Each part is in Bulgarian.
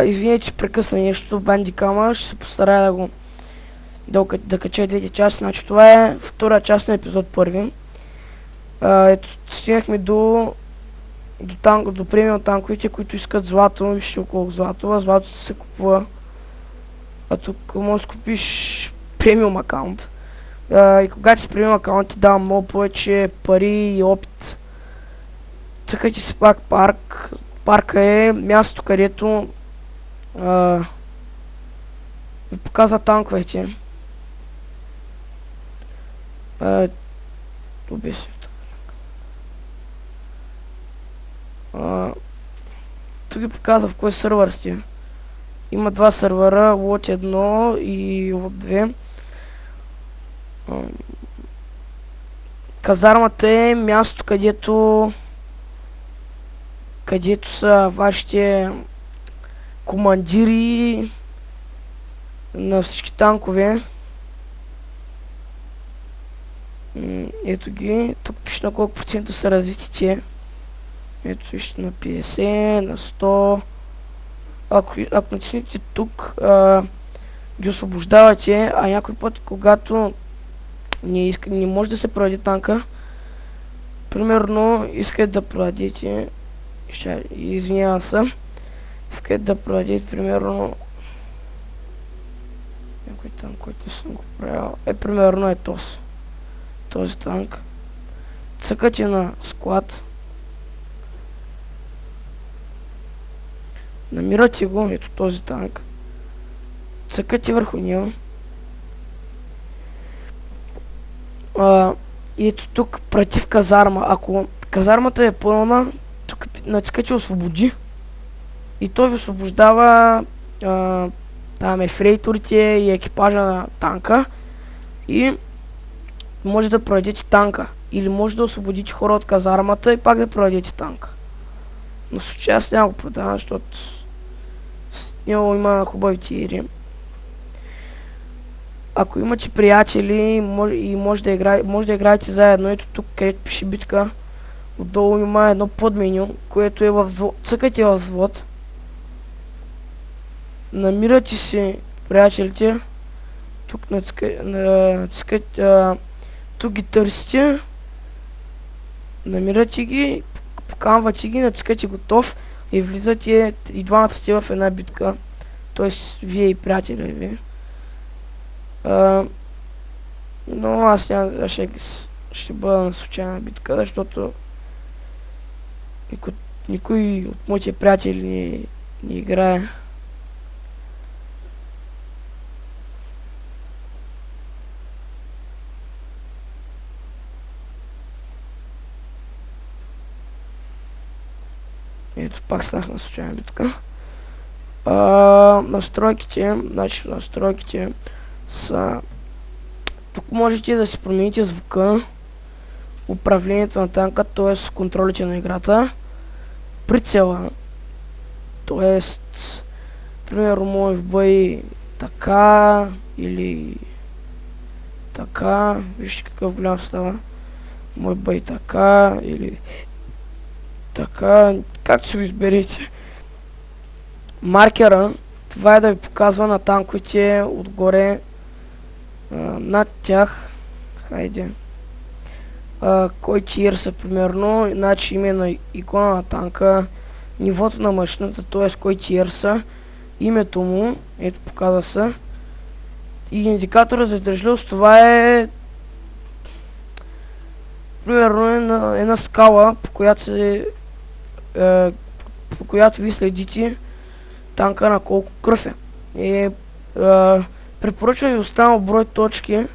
Извинете, че прекъсна нещо, Бандикама, ще се постарая да кача двете части. Значи това е втора част на епизод първи. Ето, стигнахме до премиум танковете, които искат злато. Вижте колко злато. Злато се купува. А тук може да купиш премиум акаунт. И когато си премиум акаунт ти дава много повече пари и опит. Цъкайте си пак парк. Парка е място, където ви показва танковете. Тук ги показва в кой сървър сте. Има два сървъра, лот 1 и лот 2. Казармата е място, където са вашите командири на всички танкове. Ето ги. Тук пише на колко процента са развитите. Ето вижте на 50, на 100. Ако натиснете тук, ги освобождавате, а някой път, когато не може да се продаде танка, примерно искате да продадете, извинявам се, искате да продадете примерно някой танк, който не съм го правил, примерно е този танк. Цъкате на склад, намирате го, ето този танк, цъкате върху него. И ето тук против казарма. Ако казармата е пълна, тук натискате освободи. И той ви освобождава там ефрейторите и екипажа на танка. И може да продадете танка. Или може да освободите хора от казармата и пак да продадете танка. Но в случая аз няма го продавам, защото с него има хубави тири. Ако имате приятели и може да играете заедно, ето тук, където пише битка, отдолу има едно подменю, което е в взвод. Цъкате в взвод. Намирате си приятелите. Тук натискате, тук ги търсите. Намирате ги, поканвате ги, натискате готов и влизате и двамата сте в една битка. Тоест, вие и приятели ви. Но аз ще бъда на случайна битка, защото никой от моите приятели не играе. Ето пак станах на случайна битка. Настройките са... Тук можете да си промените звука, управлението на танка, т.е. контролите на играта, прицела, т.е. примерно може да бъде така или така, вижте какъв голям става, може да бъде така или така, както си го изберете. Маркера, това е да ви показва на танковете отгоре над тях, хайде, кой тир са примерно, значи име на икона на танка, нивото на машината, т.е. кой тир са, името му, ето показва се, и индикатора за издържливост, това е примерно една скала, по която ви следите танка на колко кръв е. Препоръчвам ви останал брой точки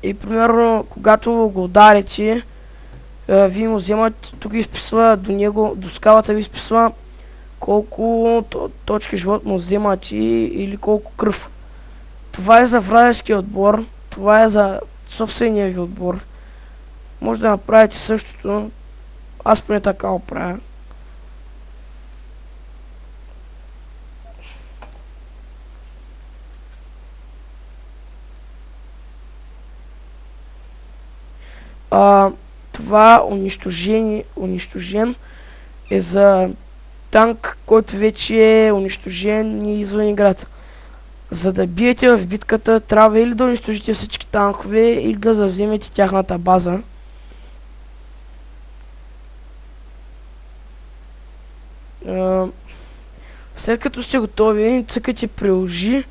и примерно когато го ударите, вие му вземат, тук изписва до него, до скалата ви изписва колко точки живот му вземате или колко кръв. Това е за вражеския отбор, това е за собствения ви отбор. Може да направите същото, аз поне така го правя. Това унищожен е за танк, който вече е унищожен и извън играта. За да биете в битката, трябва или да унищожите всички танкове, или да завземете тяхната база. След като сте готови, цъкате приложи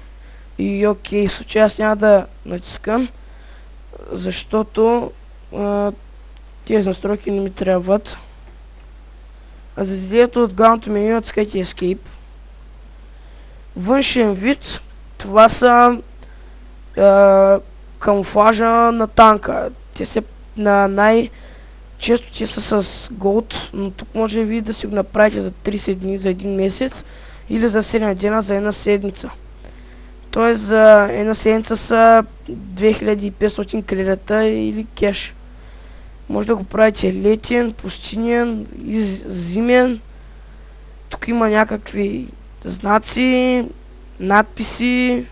и окей, в случая аз няма да натискам, защото тези настройки не ми трябват. А за да излезете от главното меню, натискайте Escape. Външен вид, това са камуфлажа на танка. Те са често те са с Gold, но тук може ви да си го направите за 30 дни, за 1 месец или за 7 дена, за една седмица. Тоест за една седмица са 2500 кредита или кеш. Може да го правите летен, пустинен, зимен. Тук има някакви знаци, надписи.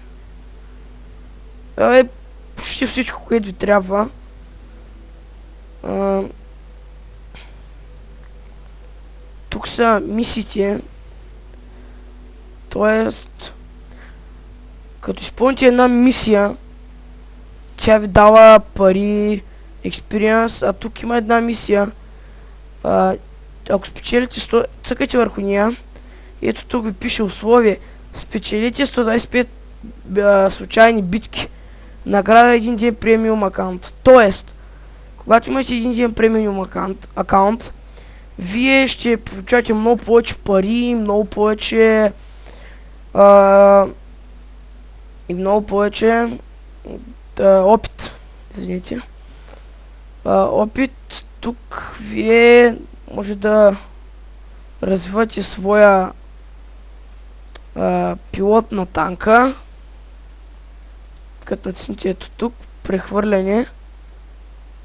Почти всичко, което ви трябва. Тук са мисиите. Тоест, като изпълните една мисия, тя ви дава пари, експириенс, а тук има една мисия. Ако спечелите 100, цъкайте върху нея. Ето тук ви пише условие. Спечелите 125 случайни битки. Награда 1 ден премиум акаунт. Тоест, когато имате 1 ден премиум акаунт, вие ще получавате много повече пари, много повече и много повече опит. Извините. Опит. Тук вие може да развивате своя пилот на танка. Като натиснете ето тук, прехвърляне.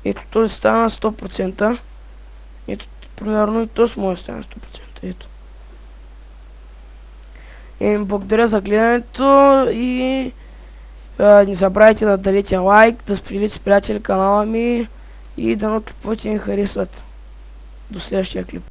Ето този стана 100%. Ето, примерно и този може да стане 100%. Ето. Благодаря за гледането и не забравяйте да дадете лайк, да споделите с приятели канала ми и да клиповете ни харесват. До следващия клип.